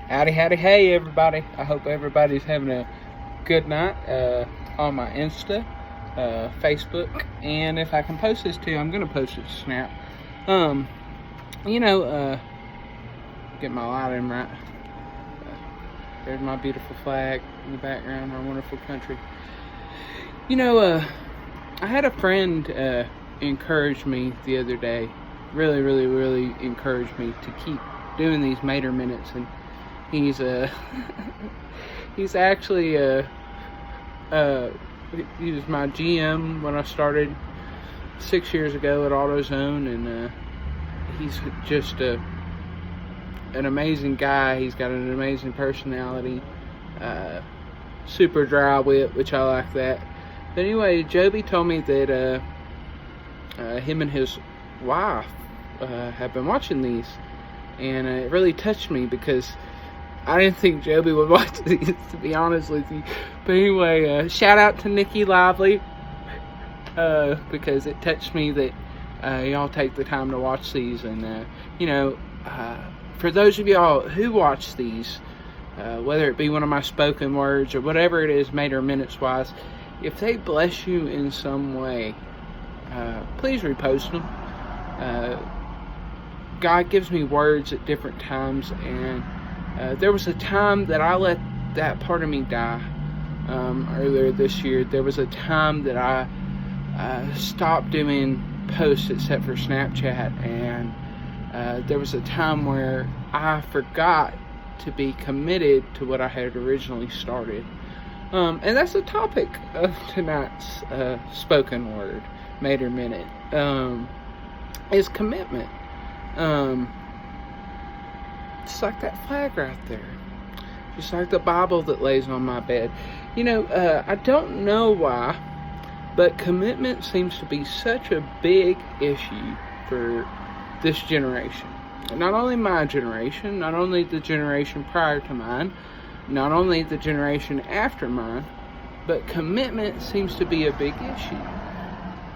Howdy, howdy, hey everybody. I hope everybody's having a good night on my Insta, Facebook, and if I can post this too, I'm going to post it to Snap. Get my lighting right. There's my beautiful flag in the background, our wonderful country. I had a friend encourage me the other day, really encouraged me to keep doing these Mater Minutes, and he's he's actually he was my GM when I started 6 years ago at AutoZone, and he's just an amazing guy. He's got an amazing personality, super dry wit, which I like that. But anyway, Joby told me that him and his wife have been watching these, and it really touched me because I didn't think Joby would watch these, to be honest with you. But anyway, shout out to Nikki Lively, because it touched me that y'all take the time to watch these. And for those of y'all who watch these, whether it be one of my spoken words or whatever it is, Mater Minutes wise, if they bless you in some way, please repost them. God gives me words at different times, and there was a time that I let that part of me die. Earlier this year, there was a time that I stopped doing posts except for Snapchat, and there was a time where I forgot to be committed to what I had originally started. And that's the topic of tonight's spoken word, Mater Minute, is commitment. Just like that flag right there. Just like the Bible that lays on my bed. I don't know why, but commitment seems to be such a big issue for this generation. Not only my generation, not only the generation prior to mine, not only the generation after mine, but commitment seems to be a big issue.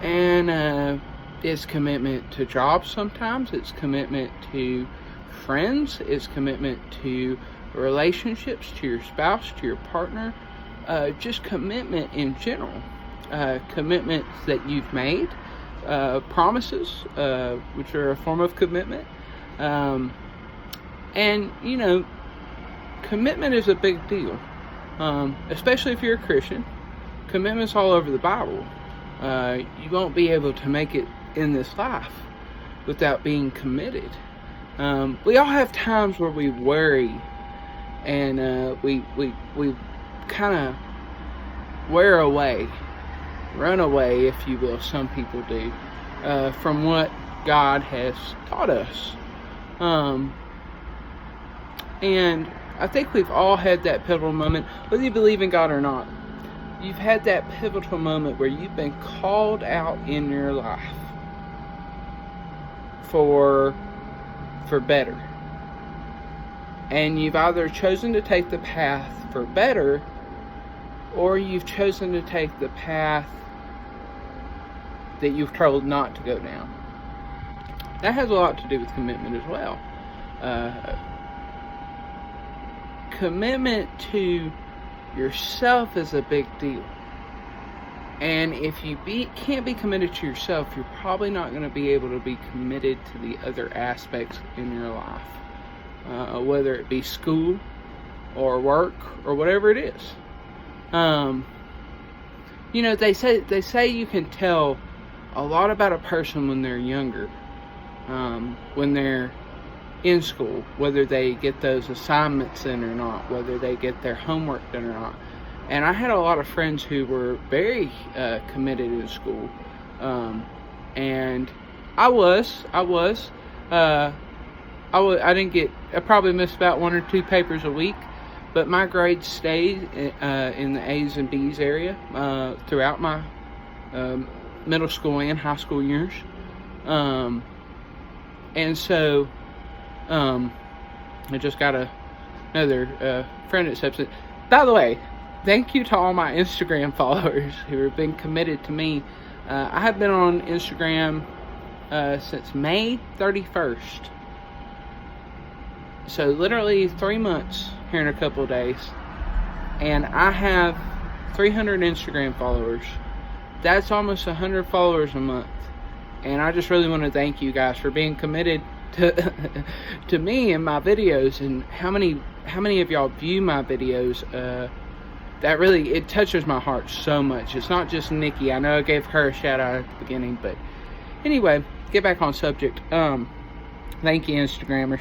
And it's commitment to jobs sometimes, it's commitment to friends, it's commitment to relationships, to your spouse, to your partner, just commitment in general. Commitments that you've made, promises, which are a form of commitment. Commitment is a big deal, especially if you're a Christian. Commitment's all over the Bible. You won't be able to make it in this life without being committed. We all have times where we worry, and we kind of wear away, run away, if you will, some people do, from what God has taught us. And I think we've all had that pivotal moment, whether you believe in God or not. You've had that pivotal moment where you've been called out in your life for better. And you've either chosen to take the path for better, or you've chosen to take the path that you've told not to go down. That has a lot to do with commitment as well. Commitment to yourself is a big deal. And if you can't be committed to yourself, you're probably not going to be able to be committed to the other aspects in your life, whether it be school or work or whatever it is. They say you can tell a lot about a person when they're younger, when they're in school, whether they get those assignments in or not, whether they get their homework done or not. And I had a lot of friends who were very committed in school, and I probably missed about 1 or 2 papers a week, but my grades stayed in the A's and B's area throughout my middle school and high school years. And so I just got another friend accepts it. By the way, thank you to all my Instagram followers who have been committed to me. I have been on Instagram since May 31st. So literally 3 months here in a couple of days, and I have 300 Instagram followers. That's almost 100 followers a month. And I just really want to thank you guys for being committed to to me and my videos, and how many of y'all view my videos. That really, it touches my heart so much. It's not just Nikki. I know I gave her a shout out at the beginning, but anyway, get back on subject. Thank you, Instagrammers.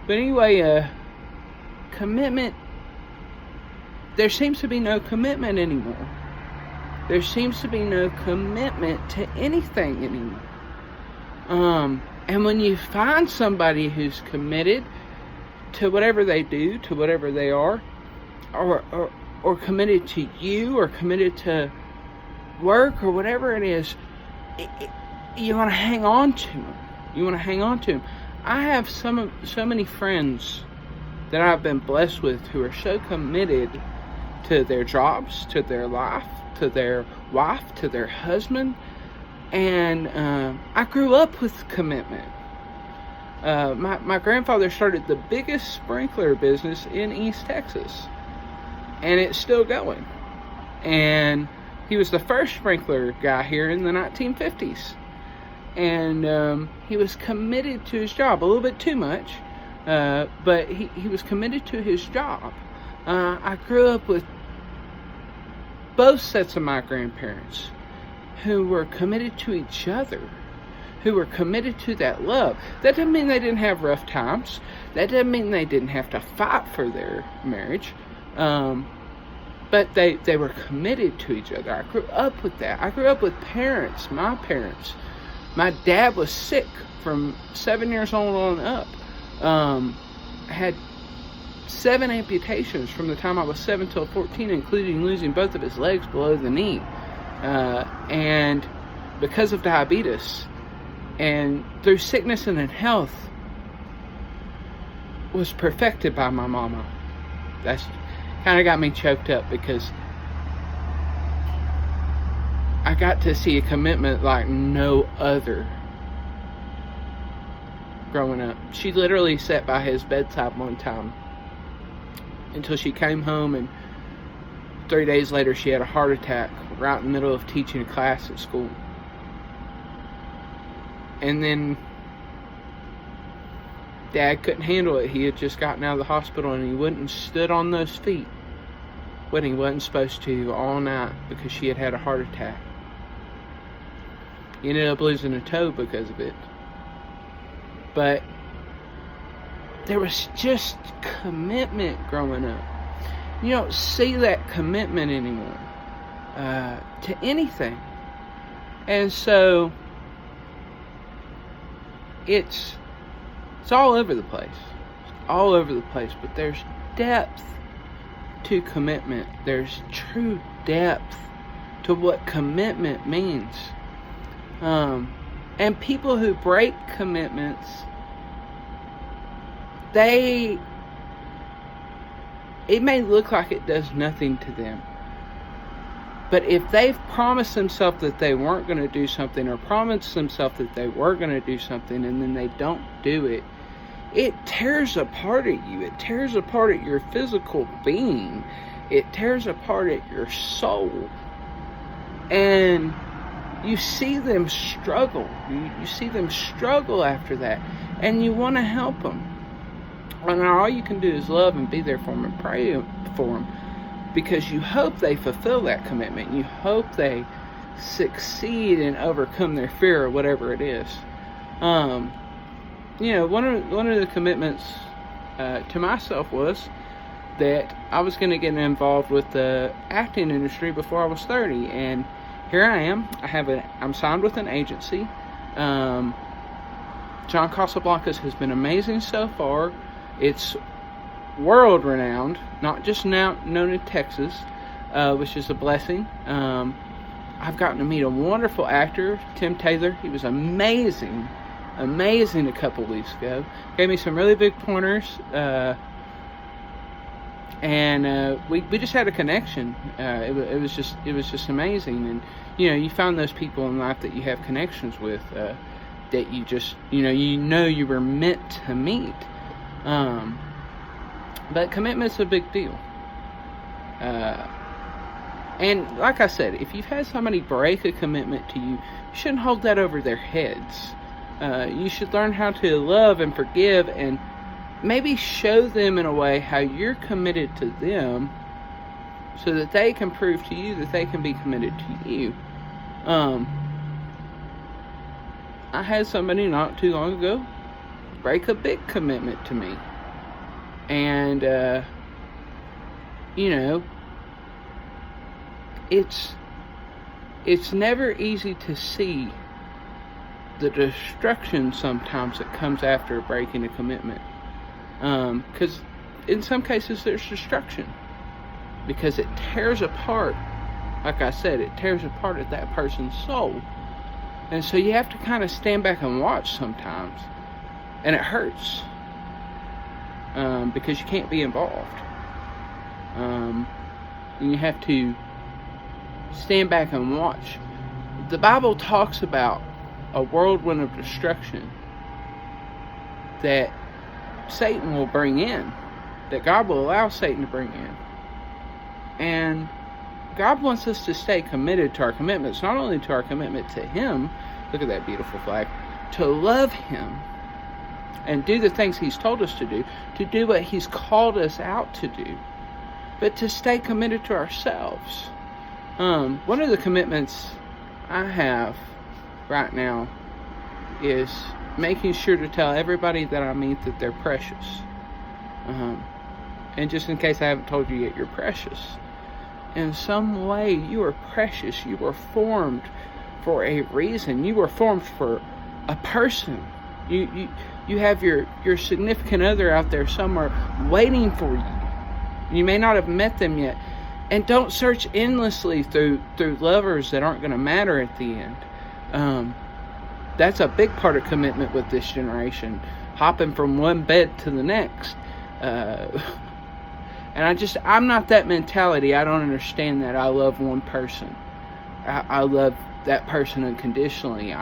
But anyway, commitment. There seems to be no commitment anymore. There seems to be no commitment to anything anymore. And when you find somebody who's committed to whatever they do, to whatever they are, or committed to you, or committed to work, or whatever it is, you want to hang on to them. You want to hang on to them. I have so many friends that I've been blessed with who are so committed to their jobs, to their life, to their wife, to their husband. And I grew up with commitment. My grandfather started the biggest sprinkler business in East Texas, and it's still going. And he was the first sprinkler guy here in the 1950s. And he was committed to his job, a little bit too much, but he was committed to his job. I grew up with both sets of my grandparents who were committed to each other, who were committed to that love. That doesn't mean they didn't have rough times. That doesn't mean they didn't have to fight for their marriage. But they were committed to each other. I grew up with that. I grew up with parents, my parents. My dad was sick from 7 years old on up. I had 7 amputations from the time I was 7 till 14, including losing both of his legs below the knee. And because of diabetes, and through sickness and in health, was perfected by my mama. That's kind of got me choked up, because I got to see a commitment like no other growing up. She literally sat by his bedside one time until she came home, and 3 days later she had a heart attack right in the middle of teaching a class at school. And then Dad couldn't handle it. He had just gotten out of the hospital, and he wouldn't have stood on those feet when he wasn't supposed to all night because she had had a heart attack. He ended up losing a toe because of it. But there was just commitment growing up. You don't see that commitment anymore to anything. And so it's all over the place. It's all over the place. But there's depth to commitment. There's true depth to what commitment means. And people who break commitments, it may look like it does nothing to them. But if they've promised themselves that they weren't going to do something, or promised themselves that they were going to do something, and then they don't do it, it tears apart at you. It tears apart at your physical being. It tears apart at your soul. And you see them struggle. You see them struggle after that. And you want to help them. And all you can do is love and be there for them and pray for them. Because you hope they fulfill that commitment. You hope they succeed and overcome their fear, or whatever it is. You know, one of the commitments to myself was that I was going to get involved with the acting industry before I was 30, and here I am. I'm signed with an agency. John Casablancas has been amazing so far. It's world renowned, not just now known in Texas, which is a blessing. I've gotten to meet a wonderful actor, Tim Taylor. He was amazing a couple weeks ago. Gave me some really big pointers, and we just had a connection. It was just amazing. And you know, you find those people in life that you have connections with, that you just you were meant to meet. But commitment's a big deal. And like I said, if you've had somebody break a commitment to you, you shouldn't hold that over their heads. You should learn how to love and forgive, and maybe show them in a way how you're committed to them, so that they can prove to you that they can be committed to you. I had somebody not too long ago break a big commitment to me. And, it's never easy to see the destruction sometimes that comes after breaking a commitment. Because in some cases there's destruction. Because it tears apart, like I said, it tears apart at that person's soul. And so you have to kind of stand back and watch sometimes. And it hurts. Because you can't be involved. And you have to stand back and watch. The Bible talks about a whirlwind of destruction that Satan will bring in, that God will allow Satan to bring in. And God wants us to stay committed to our commitments, not only to our commitment to Him, look at that beautiful flag, to love Him and do the things He's told us to do what He's called us out to do, but to stay committed to ourselves. One of the commitments I have right now is making sure to tell everybody that I meet that they're precious. And just in case I haven't told you yet, you're precious. In some way, you are precious. You were formed for a reason. You were formed for a person. You have your significant other out there somewhere waiting for you. You may not have met them yet. And don't search endlessly through lovers that aren't going to matter at the end. That's a big part of commitment with this generation. Hopping from one bed to the next. And I'm not that mentality. I don't understand that. I love one person. I love that person unconditionally.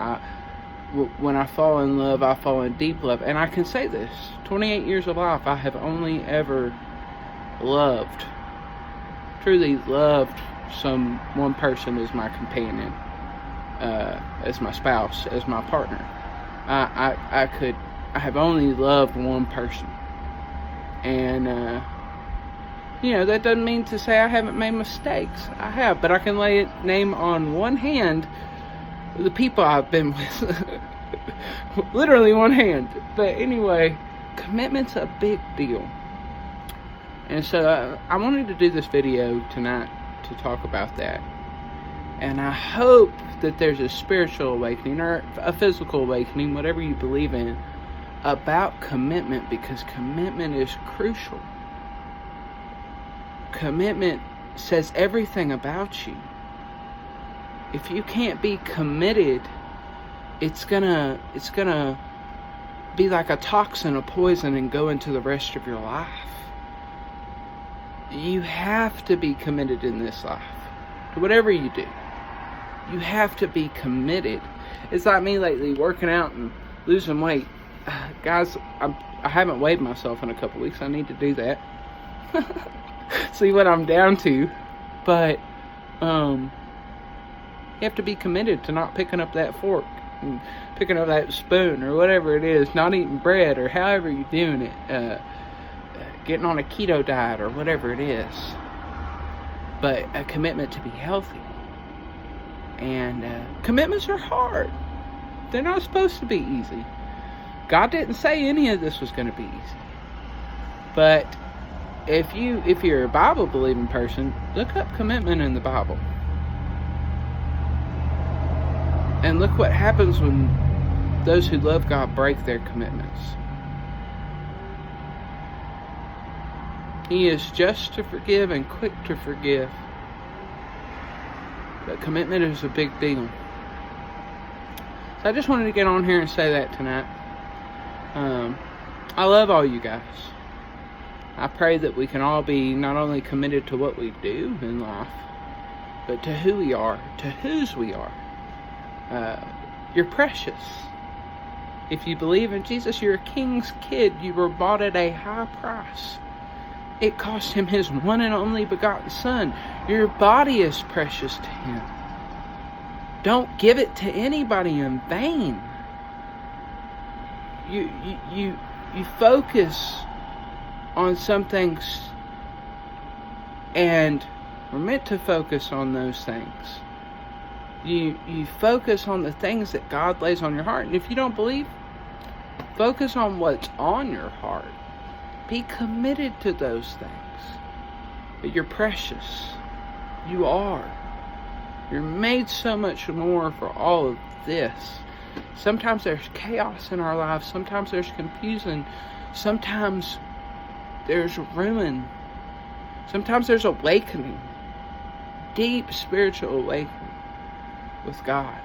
When I fall in love, I fall in deep love. And I can say this, 28 years of life, I have only ever truly loved one person as my companion, as my spouse, as my partner. I have only loved one person. And, that doesn't mean to say I haven't made mistakes. I have, but I can name on one hand the people I've been with. Literally one hand. But anyway, commitment's a big deal. And so I wanted to do this video tonight to talk about that. And I hope that there's a spiritual awakening or a physical awakening, whatever you believe in, about commitment, because commitment is crucial. Commitment says everything about you. If you can't be committed, it's gonna be like a toxin, a poison, and go into the rest of your life. You have to be committed in this life. To whatever you do, you have to be committed. It's like me lately, working out and losing weight. Guys, I haven't weighed myself in a couple weeks. I need to do that. See what I'm down to. But you have to be committed to not picking up that fork and picking up that spoon or whatever it is, not eating bread or however you're doing it, getting on a keto diet or whatever it is. But a commitment to be healthy. And commitments are hard. They're not supposed to be easy. God didn't say any of this was going to be easy. But if you're a Bible believing person, look up commitment in the Bible. And look what happens when those who love God break their commitments. He is just to forgive and quick to forgive. But commitment is a big deal. So I just wanted to get on here and say that tonight. I love all you guys. I pray that we can all be not only committed to what we do in life, but to who we are, to whose we are. You're precious. If you believe in Jesus, you're a king's kid. You were bought at a high price. It cost him his one and only begotten Son. Your body is precious to him. Don't give it to anybody in vain. You focus on some things, and we're meant to focus on those things. You focus on the things that God lays on your heart. And if you don't believe, focus on what's on your heart. Be committed to those things. But you're precious. You are. You're made so much more for all of this. Sometimes there's chaos in our lives. Sometimes there's confusion. Sometimes there's ruin. Sometimes there's awakening. Deep spiritual awakening with God.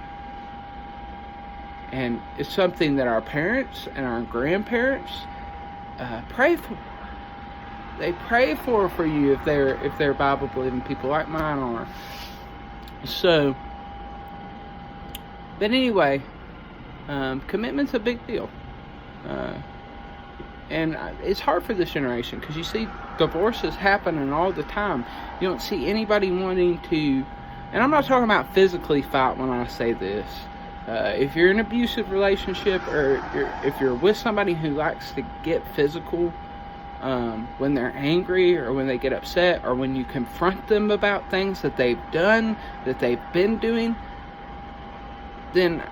And it's something that our parents and our grandparents pray for. They pray for you if they're Bible believing people like mine are. So, but anyway, commitment's a big deal, and it's hard for this generation because you see divorces happening all the time. You don't see anybody wanting to, and I'm not talking about physically fight when I say this. If you're in an abusive relationship, or if you're with somebody who likes to get physical when they're angry, or when they get upset, or when you confront them about things that they've done, that they've been doing, then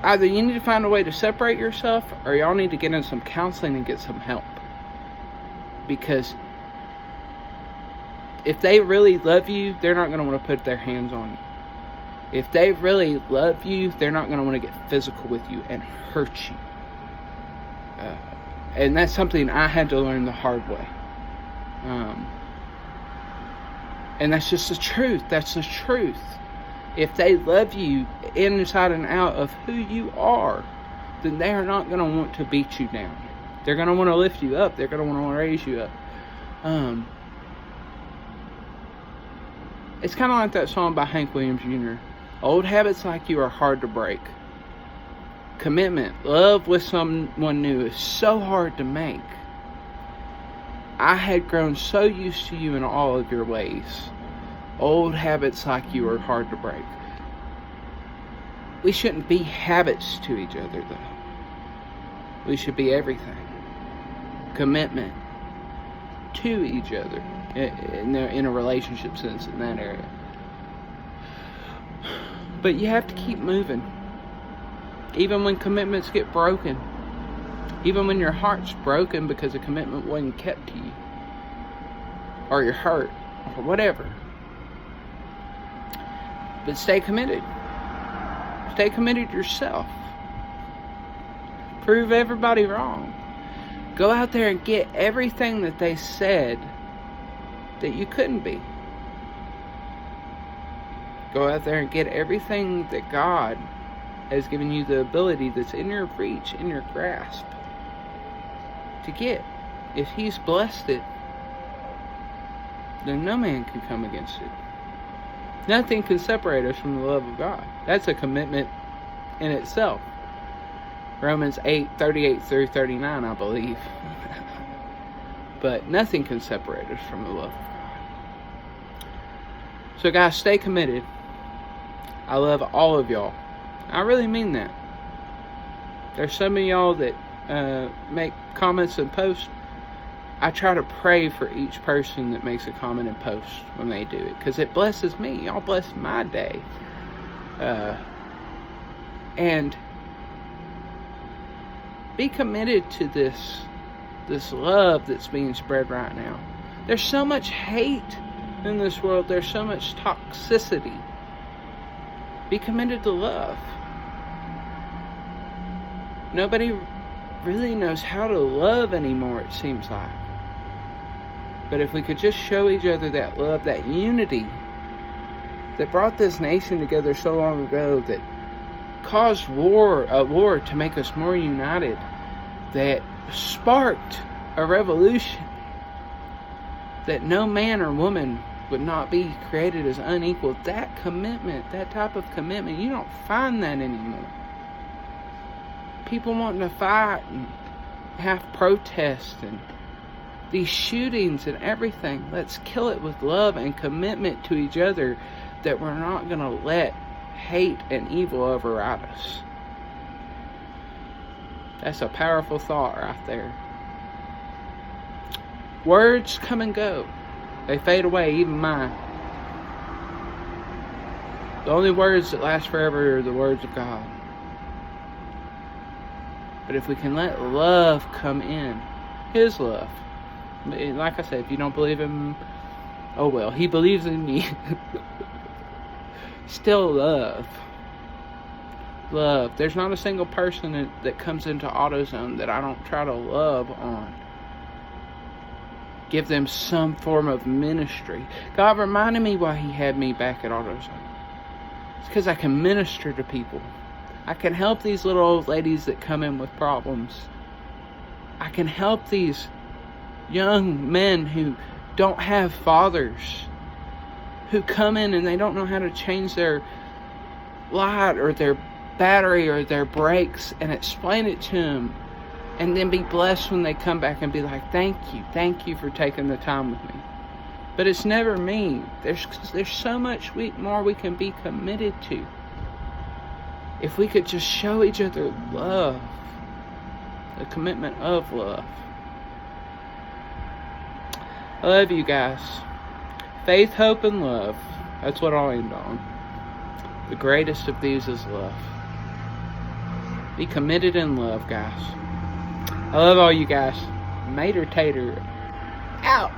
either you need to find a way to separate yourself, or y'all need to get in some counseling and get some help. Because if they really love you, they're not going to want to put their hands on you. If they really love you, they're not going to want to get physical with you and hurt you. And that's something I had to learn the hard way. And that's just the truth. That's the truth. If they love you inside and out of who you are, then they are not going to want to beat you down. They're going to want to lift you up. They're going to want to raise you up. It's kind of like that song by Hank Williams Jr. Old habits like you are hard to break. Commitment, love with someone new is so hard to make. I had grown so used to you in all of your ways. Old habits like you are hard to break. We shouldn't be habits to each other, though. We should be everything. Commitment to each other in a relationship sense, in that area. But you have to keep moving. Even when commitments get broken. Even when your heart's broken because a commitment wasn't kept to you. Or you're hurt. Or whatever. But stay committed. Stay committed yourself. Prove everybody wrong. Go out there and get everything that they said that you couldn't be. Go out there and get everything that God has given you the ability that's in your reach, in your grasp, to get. If He's blessed it, then no man can come against it. Nothing can separate us from the love of God. That's a commitment in itself. Romans 8:38 through 39, I believe. But nothing can separate us from the love of God. So guys, stay committed. I love all of y'all. I really mean that. There's some of y'all that make comments and posts. I try to pray for each person that makes a comment and post when they do it, because it blesses me. Y'all bless my day. And be committed to this love that's being spread right now. There's so much hate in this world. There's so much toxicity. Be committed to love. Nobody really knows how to love anymore, it seems like. But if we could just show each other that love, that unity that brought this nation together so long ago, that caused a war to make us more united, that sparked a revolution, that no man or woman would not be created as unequal. That commitment, that type of commitment, you don't find that anymore. People wanting to fight and have protests and these shootings and everything. Let's kill it with love and commitment to each other, that we're not going to let hate and evil override us. That's a powerful thought right there. Words come and go. They fade away, even mine. The only words that last forever are the words of God. But if we can let love come in, His love. Like I said, if you don't believe Him, oh well, He believes in me. Still love. Love. There's not a single person that comes into AutoZone that I don't try to love on. Give them some form of ministry. God reminded me why He had me back at AutoZone. It's because I can minister to people. I can help these little old ladies that come in with problems. I can help these young men who don't have fathers, who come in and they don't know how to change their light or their battery or their brakes, and explain it to them, and then be blessed when they come back and be like, thank you for taking the time with me. But it's never me. There's so much more we can be committed to if we could just show each other love, the commitment of love. I love you guys. Faith, hope, and love. That's what I'll end on. The greatest of these is love. Be committed in love, guys. I love all you guys. Mater Tater out.